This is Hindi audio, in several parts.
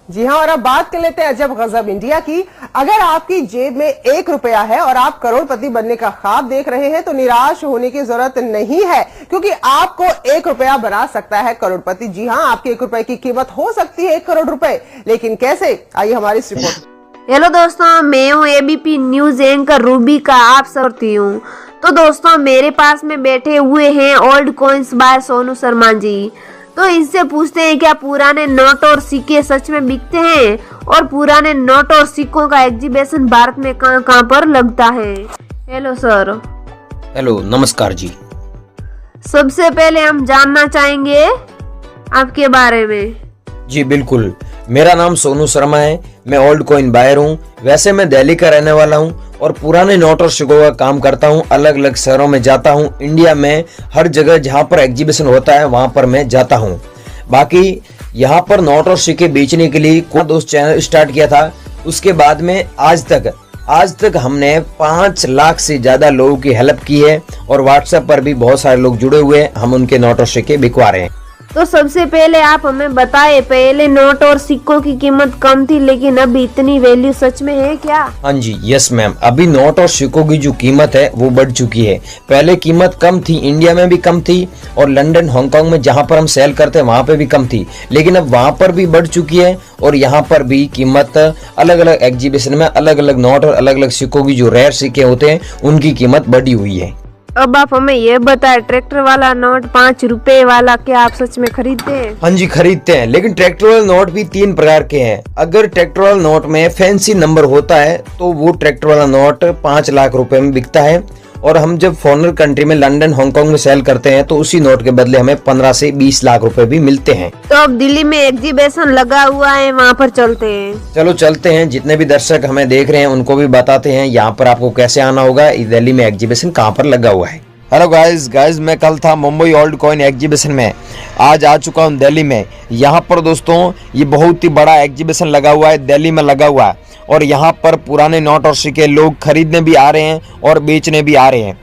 जी हाँ, और अब बात कर लेते हैं अजब गजब इंडिया की। अगर आपकी जेब में 1 रुपया है और आप करोड़पति बनने का ख्वाब देख रहे हैं तो निराश होने की जरूरत नहीं है, क्योंकि आपको 1 रुपया बना सकता है करोड़पति। जी हाँ, आपके 1 रुपए की कीमत हो सकती है 1 करोड़ रुपए, लेकिन कैसे, आइए हमारी इस रिपोर्ट। हेलो दोस्तों, मैं हूँ एबीपी न्यूज एंकर रूबी का आप सबती हूँ। तो दोस्तों, मेरे पास में बैठे हुए हैं old coins by Sonu Sharma ji. तो इनसे पूछते हैं क्या पुराने नोट और सिक्के सच में बिकते हैं, और पुराने नोट और सिक्कों का एग्जीबिशन भारत में कहाँ पर लगता है। Hello sir. हेलो, नमस्कार जी। सबसे पहले हम जानना चाहेंगे आपके बारे में। जी बिल्कुल, मेरा नाम सोनू शर्मा है। मैं ओल्ड कॉइन बायर हूँ। वैसे मैं दिल्ली का रहने वाला हूँ और पुराने नोट और सिक्कों का काम करता हूँ। अलग अलग शहरों में जाता हूँ, इंडिया में हर जगह जहाँ पर एग्जीबिशन होता है वहाँ पर मैं जाता हूँ। बाकी यहाँ पर नोट और सिक्के बेचने के लिए कोई दोस्त चैनल स्टार्ट किया था। उसके बाद में आज तक हमने 5 लाख से ज्यादा लोगों की हेल्प की है और व्हाट्सएप पर भी बहुत सारे लोग जुड़े हुए हैं। हम उनके नोट और सिक्के बिकवा रहे हैं। तो सबसे पहले आप हमें बताएं, पहले नोट और सिक्कों की कीमत कम थी लेकिन अब इतनी वैल्यू सच में है क्या? हाँ जी, यस मैम। अभी नोट और सिक्कों की जो कीमत है वो बढ़ चुकी है। पहले कीमत कम थी, इंडिया में भी कम थी और लंदन, हांगकांग में जहाँ पर हम सेल करते हैं वहाँ पे भी कम थी, लेकिन अब वहाँ पर भी बढ़ चुकी है और यहाँ पर भी कीमत अलग अलग एग्जीबिशन में अलग अलग नोट और अलग अलग सिक्कों की जो रेयर सिक्के होते हैं उनकी कीमत बढ़ी हुई है। अब आप हमें ये बताएं, ट्रैक्टर वाला नोट 5 रुपए वाला क्या आप सच में खरीदते हैं? हाँ जी, खरीदते हैं, लेकिन ट्रैक्टर वाले नोट भी 3 प्रकार के हैं। अगर ट्रैक्टर वाला नोट में फैंसी नंबर होता है तो वो ट्रैक्टर वाला नोट 5 लाख रुपए में बिकता है, और हम जब फॉरेनर कंट्री में लंदन, हांगकांग में सेल करते हैं तो उसी नोट के बदले हमें 15 से 20 लाख रुपए भी मिलते हैं। तो अब दिल्ली में एग्जीबिशन लगा हुआ है, वहाँ पर चलते हैं। चलो चलते हैं। जितने भी दर्शक हमें देख रहे हैं उनको भी बताते हैं यहाँ पर आपको कैसे आना होगा, दिल्ली में एग्जीबिशन कहाँ पर लगा हुआ है। हेलो गाइस, मैं कल था मुंबई ओल्ड कॉइन एग्जीबिशन में, आज आ चुका हूँ दिल्ली में। यहाँ पर दोस्तों ये बहुत ही बड़ा एग्जीबिशन लगा हुआ है, दिल्ली में लगा हुआ है, और यहाँ पर पुराने नोट और सिक्के लोग खरीदने भी आ रहे हैं और बेचने भी आ रहे हैं।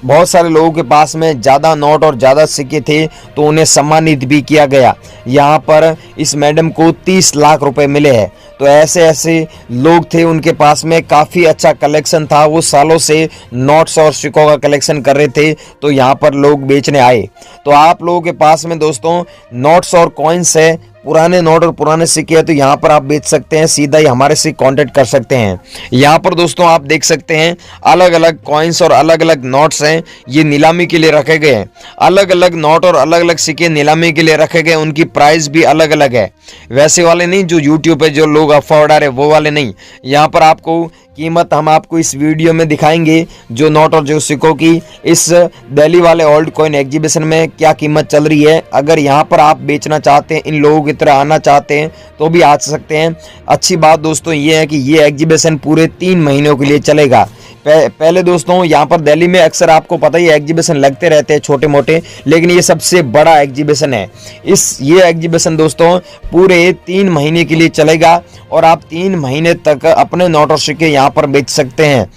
बहुत सारे लोगों के पास में ज़्यादा नोट और ज़्यादा सिक्के थे तो उन्हें सम्मानित भी किया गया। यहाँ पर इस मैडम को 30 लाख रुपए मिले हैं। तो ऐसे लोग थे, उनके पास में काफ़ी अच्छा कलेक्शन था। वो सालों से नोट्स और सिक्कों का कलेक्शन कर रहे थे, तो यहाँ पर लोग बेचने आए। तो आप लोगों के पास में दोस्तों नोट्स और कॉइन्स है, पुराने नोट और पुराने सिक्के है, तो यहाँ पर आप बेच सकते हैं, सीधा ही हमारे से कांटेक्ट कर सकते हैं। यहाँ पर दोस्तों आप देख सकते हैं अलग अलग कॉइन्स और अलग अलग नोट्स हैं, ये नीलामी के लिए रखे गए हैं। अलग अलग नोट और अलग अलग सिक्के नीलामी के लिए रखे गए, उनकी प्राइस भी अलग अलग है। वैसे वाले नहीं जो यूट्यूब पे जो लोग अफवाह उड़ा रहे वो वाले नहीं। यहाँ पर आपको कीमत हम आपको इस वीडियो में दिखाएंगे, जो नोट और जो सिक्कों की इस दिल्ली वाले ओल्ड कॉइन एग्जीबिशन में क्या कीमत चल रही है। अगर यहाँ पर आप बेचना चाहते हैं, इन लोगों की तरह आना चाहते हैं तो भी आ सकते हैं। अच्छी बात दोस्तों ये है कि ये एग्जीबिशन पूरे 3 महीनों के लिए चलेगा। पहले दोस्तों यहाँ पर दिल्ली में अक्सर आपको पता ही एग्जीबिशन लगते रहते हैं छोटे मोटे, लेकिन ये सबसे बड़ा एग्जीबिशन है। ये एग्जीबिशन दोस्तों पूरे 3 महीने के लिए चलेगा और आप 3 महीने तक अपने नोट और सिक्के यहाँ पर बेच सकते हैं।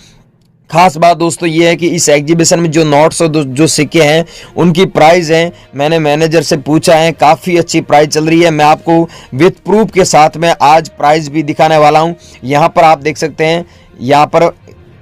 खास बात दोस्तों ये है कि इस एग्जीबिशन में जो नोट्स और जो सिक्के हैं उनकी प्राइस है, मैंने मैनेजर से पूछा है, काफ़ी अच्छी प्राइस चल रही है। मैं आपको विथ प्रूफ के साथ में आज प्राइस भी दिखाने वाला हूँ। यहाँ पर आप देख सकते हैं, यहाँ पर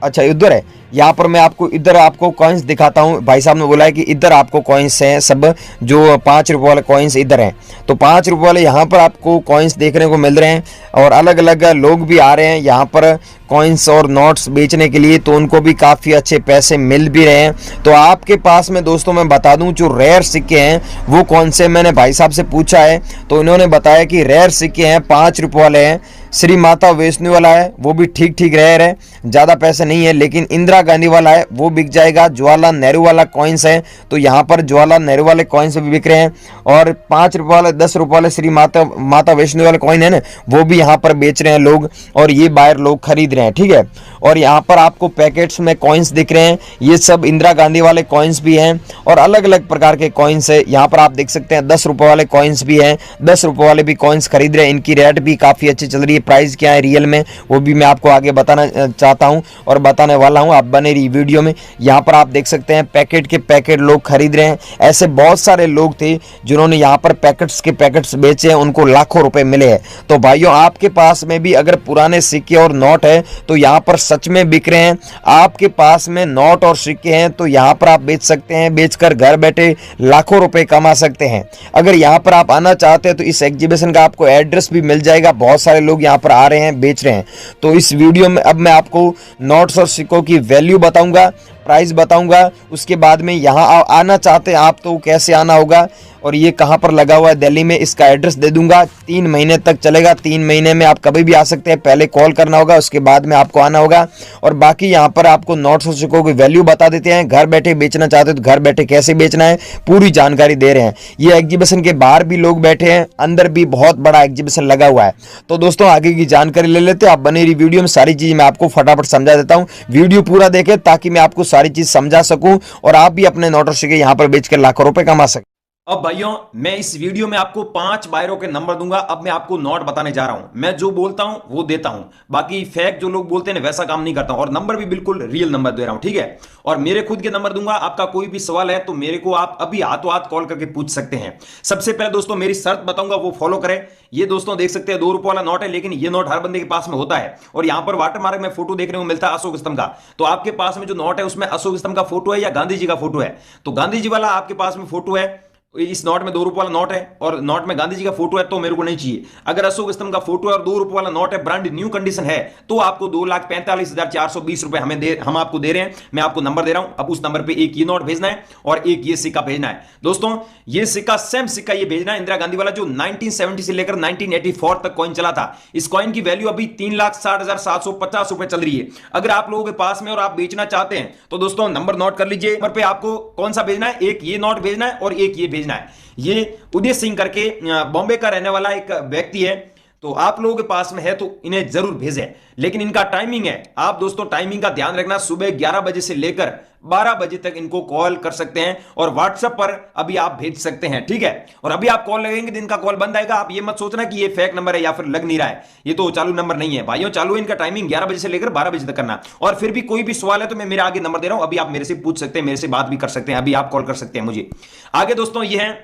अच्छा इधर है, यहाँ पर मैं आपको इधर आपको कॉइन्स दिखाता हूँ। भाई साहब ने बोला है कि इधर आपको कॉइन्स हैं, सब जो 5 रुपये वाले कॉइन्स इधर हैं। तो 5 रुपये वाले यहाँ पर आपको कॉइन्स देखने को मिल रहे हैं और अलग अलग लोग भी आ रहे हैं यहाँ पर कॉइन्स और नोट्स बेचने के लिए, तो उनको भी काफ़ी अच्छे पैसे मिल भी रहे हैं। तो आपके पास में दोस्तों मैं बता दूं जो रेयर सिक्के हैं वो कौन से, मैंने भाई साहब से पूछा है तो इन्होंने बताया कि रेयर सिक्के हैं 5 रुपये वाले हैं। श्री माता वैष्णो वाला है वो भी ठीक रेयर है, ज़्यादा पैसे नहीं है, लेकिन इंदिरा गांधी वाला है वो बिक जाएगा। जवाहरलाल नेहरू वाला कॉइन्स है तो यहाँ पर जवाहरलाल नेहरू वाले कॉइन्स भी बिक रहे हैं, और 5 रुपये वाले 10 रुपये वाले श्री माता वैष्णो वाले कॉइन है ना वो भी यहाँ पर बेच रहे हैं लोग, और ये बायर लोग खरीद रहे हैं। हैं, ठीक है। और यहाँ पर आपको पैकेट्स में कॉइन्स दिख रहे हैं, ये सब इंदिरा गांधी वाले कॉइन्स भी हैं और अलग अलग प्रकार के कॉइन्स है। यहाँ पर आप देख सकते हैं 10 रुपए वाले कॉइन्स भी हैं, 10 रुपए वाले भी कॉइन्स खरीद रहे हैं। इनकी रेट भी काफ़ी अच्छी चल रही है। प्राइस क्या है रियल में वो भी मैं आपको आगे बताना चाहता हूँ और बताने वाला हूँ, आप बने रही वीडियो में। यहाँ पर आप देख सकते हैं पैकेट के पैकेट लोग खरीद रहे हैं। ऐसे बहुत सारे लोग थे जिन्होंने यहाँ पर पैकेट्स के पैकेट्स बेचे हैं, उनको लाखों रुपए मिले हैं। तो भाइयों आपके पास में भी अगर पुराने सिक्के और नोट है तो यहाँ पर सच में बिक रहे हैं। आपके पास में नोट और सिक्के हैं तो यहाँ पर आप बेच सकते हैं, बेचकर घर बैठे लाखों रुपए कमा सकते हैं। अगर यहाँ पर आप आना चाहते हैं तो इस एग्जीबिशन का आपको एड्रेस भी मिल जाएगा। बहुत सारे लोग यहाँ पर आ रहे हैं, बेच रहे हैं। तो इस वीडियो में अब मैं आपको नोट्स और सिक्कों की वैल्यू बताऊंगा, प्राइस बताऊंगा। उसके बाद में यहाँ आना चाहते हैं आप तो कैसे आना होगा और ये कहाँ पर लगा हुआ है दिल्ली में, इसका एड्रेस दे दूंगा। 3 महीने तक चलेगा, 3 महीने में आप कभी भी आ सकते हैं। पहले कॉल करना होगा, उसके बाद में आपको आना होगा। और बाकी यहाँ पर आपको नोट्स और सिक्कों की वैल्यू बता देते हैं। घर बैठे बेचना चाहते हैं तो घर बैठे कैसे बेचना है पूरी जानकारी दे रहे हैं। ये एग्जीबिशन के बाहर भी लोग बैठे हैं, अंदर भी बहुत बड़ा एग्जीबिशन लगा हुआ है। तो दोस्तों आगे की जानकारी ले लेते हैं। आप बने रही वीडियो में, सारी चीज मैं आपको फटाफट समझा देता हूँ। वीडियो पूरा देखें ताकि मैं आपको सारी चीज समझा सकूं और आप भी अपने नोट और सिक्के यहाँ पर बेचकर लाखों रुपए कमा सकें। अब भाइयों मैं इस वीडियो में आपको 5 बायरों के नंबर दूंगा। अब मैं आपको नोट बताने जा रहा हूं। मैं जो बोलता हूं वो देता हूं, बाकी फेक जो लोग बोलते हैं वैसा काम नहीं करता हूं। और नंबर भी बिल्कुल रियल नंबर दे रहा हूं, ठीक है। और मेरे खुद के नंबर दूंगा। आपका कोई भी सवाल है तो मेरे को आप अभी हाथों हाथ कॉल करके पूछ सकते हैं। सबसे पहले दोस्तों मेरी शर्त बताऊंगा, वो फॉलो करें। ये दोस्तों देख सकते हैं 2 रुपए वाला नोट है, लेकिन ये नोट हर बंदे के पास में होता है। और यहां पर वाटरमार्क में फोटो देखने को मिलता है अशोक स्तंभ का। तो आपके पास में जो नोट है उसमें अशोक स्तंभ का फोटो है या गांधी जी का फोटो है? तो गांधी जी वाला आपके पास में फोटो है, इस नोट में 2 रुपए वाला नोट है और नोट में गांधी जी का फोटो है तो मेरे को नहीं चाहिए। अगर अशोक स्तंभ का फोटो है और 2 रुपए वाला नोट है, ब्रांड न्यू कंडीशन है, तो आपको 2,45,420 रुपए हम आपको दे रहे हैं। मैं आपको नंबर दे रहा हूं। अब उस नंबर पे एक ये नोट भेजना है और एक ये सिक्का भेजना है। दोस्तों ये सिक्का सेम सिक्का ये भेजना है इंदिरा गांधी वाला, जो 1970 से लेकर 1984 तक कॉइन चला था। इस कॉइन की वैल्यू अभी 3,60,750 रुपए चल रही है। अगर आप लोगों के पास में और आप बेचना चाहते हैं तो दोस्तों नंबर नोट कर लीजिए। नंबर पे आपको कौन सा भेजना है, एक ये नोट भेजना है और एक ये भेजना है। ये उदय सिंह करके बॉम्बे का रहने वाला एक व्यक्ति है, तो आप लोगों के पास में है तो इन्हें जरूर भेजें। लेकिन इनका टाइमिंग है, आप दोस्तों टाइमिंग का ध्यान रखना। सुबह 11 बजे से लेकर 12 बजे तक इनको कॉल कर सकते हैं और व्हाट्सएप पर अभी आप भेज सकते हैं, ठीक है। और अभी आप कॉल लगेंगे दिन का कॉल बंद आएगा। आप ये मत सोचना कि ये फेक नंबर है या फिर लग नहीं रहा है, ये तो चालू नंबर नहीं है भाइयों। चालू है इनका टाइमिंग 11 बजे से लेकर 12 बजे तक करना। और फिर भी कोई भी सवाल है तो मैं मेरे आगे नंबर दे रहा हूं, अभी आप मेरे से पूछ सकते हैं, मेरे से बात भी कर सकते हैं, अभी आप कॉल कर सकते हैं मुझे। आगे दोस्तों ये है,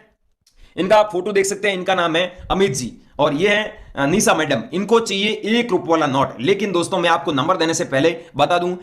इनका आप फोटो देख सकते हैं। इनका नाम है अमित जी और ये है निशा मैडम। इनको चाहिए 1 रुपए वाला नोट। लेकिन दोस्तों मैं आपको नंबर देने से पहले बता दूं,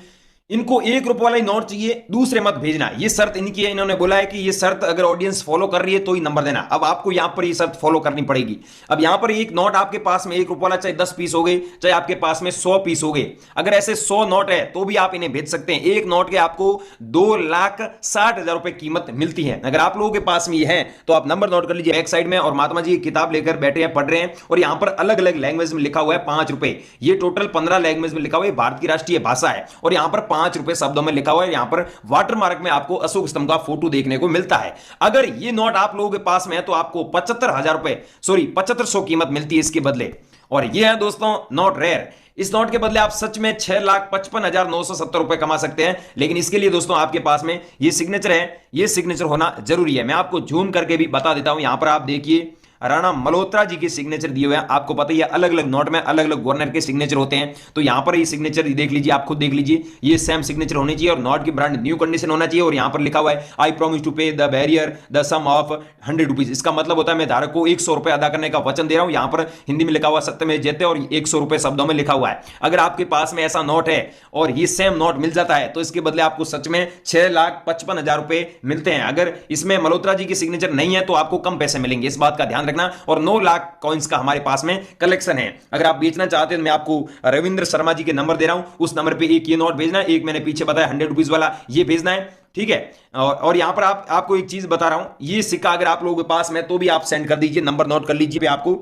इनको 1 रुपए वाला नोट चाहिए, दूसरे मत भेजना। ये शर्त इनकी है। इन्होंने बोला है कि ये शर्त अगर ऑडियंस फॉलो कर रही है तो ही नंबर देना। अब आपको यहां पर ये शर्त फॉलो करनी पड़ेगी। अब यहां पर एक नोट आपके पास में 1 रुपए वाला चाहे 10 पीस हो गए, चाहे आपके पास में 100 पीस हो गए, अगर ऐसे 100 नोट है तो भी आप इन्हें भेज सकते हैं। एक नोट के आपको 2,60,000 रुपए कीमत मिलती है। अगर आप लोगों के पास में ये है तो आप नंबर नोट कर लीजिए। बैक साइड में और महात्मा जी किताब लेकर बैठे हैं, पढ़ रहे हैं और यहां पर अलग अलग लैंग्वेज में लिखा हुआ है 5 रुपए। ये टोटल 15 लैंग्वेज में लिखा हुआ है, भारत की राष्ट्रीय भाषा है और यहां पर 5 रुपए शब्दों में लिखा हुआ है। यहां पर वाटरमार्क में आपको अशोक स्तंभ का फोटो देखने को मिलता है। अगर ये नोट आप लोगों के पास में है तो आपको 75,000 रुपए, सॉरी 7500 कीमत मिलती है इसके बदले। और ये है दोस्तों नोट रेयर। इस नोट के बदले आप सच में 6,55,970 रुपए कमा सकते हैं। लेकिन इसके लिए दोस्तों आपके पास में ये सिग्नेचर है, ये सिग्नेचर होना जरूरी है। मैं आपको जूम करके भी बता देता हूं। यहां पर आप देखिए राणा मल्होत्रा जी के सिग्नेचर दिए हुए हैं। आपको पता ही है अलग अलग नोट में अलग अलग गवर्नर के सिग्नेचर होते हैं। तो यहां पर ये सिग्नेचर देख लीजिए, आप खुद देख लीजिए, ये सेम सिग्नेचर होनी चाहिए और नोट की ब्रांड न्यू कंडीशन होना चाहिए। और यहां पर लिखा हुआ है I promise to pay the bearer the sum of 100 rupees. इसका मतलब होता है मैं धारक को 100 रुपए अदा करने का वचन दे रहा हूं। यहां पर हिंदी में लिखा हुआ सत्यमेव जयते और 100 रुपए शब्दों में लिखा हुआ है। अगर आपके पास में ऐसा नोट है और ये सेम नोट मिल जाता है तो इसके बदले आपको सच में 6,55,000 रुपए मिलते हैं। अगर इसमें मल्होत्रा जी की सिग्नेचर नहीं है तो आपको कम पैसे मिलेंगे, इस बात का ध्यान रखना। और 9 लाख कॉइंस का हमारे पास में कलेक्शन है। अगर आप बेचना चाहते हैं तो मैं आपको रविंद्र शर्मा जी के नंबर दे रहा हूं, उस नंबर पे एक ये नोट भेजना है, एक मैंने पीछे बताया 100 रुपीज वाला ये भेजना है, ठीक है। और यहां पर आपको एक चीज बता रहा हूं, ये सिक्का अगर आप लोगों के पास में तो भी आप सेंड कर दीजिए, नंबर नोट कर लीजिए पे आपको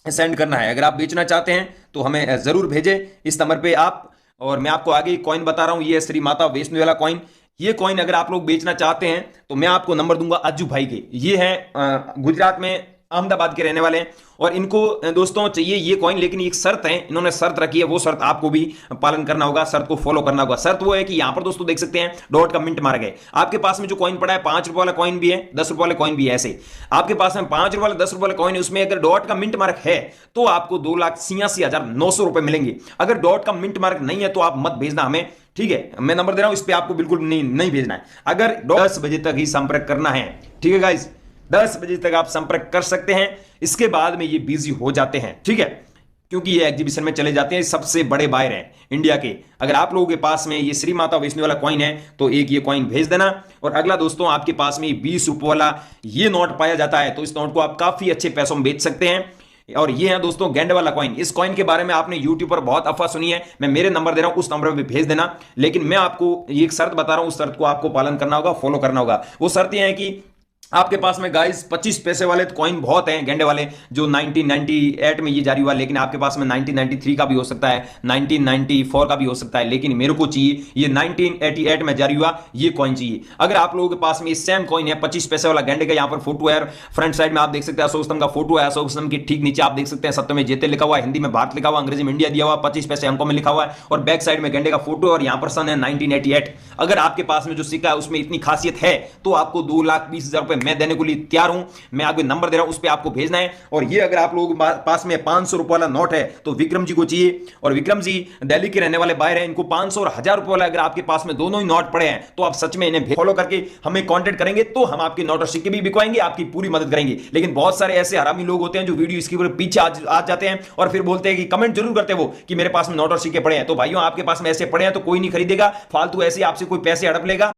सेंड करना है। अगर आप बेचना चाहते हैं तो हमें जरूर भेजें इस नंबर पे आप। और मैं आपको आगे कॉइन बता रहा हूं, ये श्री माता वैष्णो वाला कॉइन। ये कॉइन अगर आप लोग बेचना चाहते हैं तो मैं आपको नंबर दूंगा अज्जू भाई के। ये है गुजरात में अहमदाबाद के रहने वाले हैं और इनको दोस्तों चाहिए ये कॉइन, लेकिन एक शर्त है, इन्होंने शर्त रखी है, वो शर्त आपको भी पालन करना होगा, शर्त को फॉलो करना होगा। शर्त वो है कि यहां पर दोस्तों देख सकते हैं डॉट का मिंट मारा गया। आपके पास में जो कॉइन पड़ा है 5 रुपए वाला कॉइन भी है, 10 रुपए वाला कॉइन भी है। ऐसे आपके पास में 5 रुपए वाला 10 रुपए वाला कॉइन है, उसमें अगर डॉट का मिंट मार्क है तो आपको 2,86,900 रुपए मिलेंगे। अगर डॉट का मिंट मार्क नहीं है तो आप मत भेजना हमें, ठीक है। मैं नंबर दे रहा हूं, इस पे आपको बिल्कुल नहीं भेजना है। अगर 10 बजे तक ही संपर्क करना है, ठीक है गाइस, 10 बजे तक आप संपर्क कर सकते हैं। इसके बाद में ये बिजी हो जाते हैं, ठीक है, क्योंकि ये एग्जीबिशन में चले जाते हैं। सबसे बड़े बायर हैं इंडिया के। अगर आप लोगों के पास में ये श्री माता वैष्णो वाला कॉइन है तो एक ये कॉइन भेज देना। और अगला दोस्तों, आपके पास में 20 रुपए वाला ये नोट पाया जाता है, तो इस नोट को आप काफी अच्छे पैसों में बेच सकते हैं। और ये है दोस्तों गेंडे वाला कॉइन। इस कॉइन के बारे में आपने यूट्यूब पर बहुत अफवाह सुनी है, मैं मेरे नंबर दे रहा हूं, उस नंबर पे भेज देना। लेकिन मैं आपको ये एक शर्त बता रहा हूं, उस शर्त को आपको पालन करना होगा, फॉलो करना होगा। वो शर्त ये है कि आपके पास में गाइस 25 पैसे वाले तो कॉइन बहुत हैं गेंडे वाले, जो 1998 में ये जारी हुआ, लेकिन आपके पास में 1993 का भी हो सकता है, 1994 का भी हो सकता है, लेकिन मेरे को चाहिए ये 1988 में जारी हुआ ये कॉइन चाहिए। अगर आप लोगों के पास में सेम कॉइन है 25 पैसे वाला गेंडे का, यहाँ पर फोटो है, फ्रंट साइड में आप देख सकते हैं अशोक स्तंभ का फोटो है, अशोक स्तंभ के ठीक नीचे आप देख सकते हैं सत्य में जेते लिखा हुआ है, हिंदी में भारत लिखा हुआ, अंग्रेजी में इंडिया दिया हुआ, 25 पैसे अंकों में लिखा हुआ है, और बैक साइड में गेंडे का फोटो और यहाँ पर सन है 1988। अगर आपके पास में जो सिक्का है उसमें इतनी खासियत है तो आपको 2,20,000 रुपए मैं देने को लिए तैयार हूं। मैं आपको नंबर दे रहा हूं, उस पे आपको भेजना है। और ये अगर आप लोगों के पास में 500 रुपए वाला नोट है तो विक्रम जी को चाहिए, और विक्रम जी दिल्ली के रहने वाले बायर हैं, इनको 500 और 1000 रुपए वाला अगर आपके पास में दोनों ही नोट पड़े हैं तो आप सच में इन्हें फॉलो करके हमें कांटेक्ट करेंगे तो हम आपके नोट और सिक्के भी बिकवाएंगे, आपकी पूरी मदद करेंगे। लेकिन बहुत सारे ऐसे हरामी लोग होते हैं जो वीडियो इसके पीछे आ जाते हैं और फिर बोलते हैं कि कमेंट जरूर करते हैं वो कि मेरे पास में नोट और सिक्के पड़े हैं। तो भाइयों आपके पास में ऐसे पड़े हैं तो कोई नहीं खरीदेगा, फालतू ऐसे आपसे कोई पैसे हड़प लेगा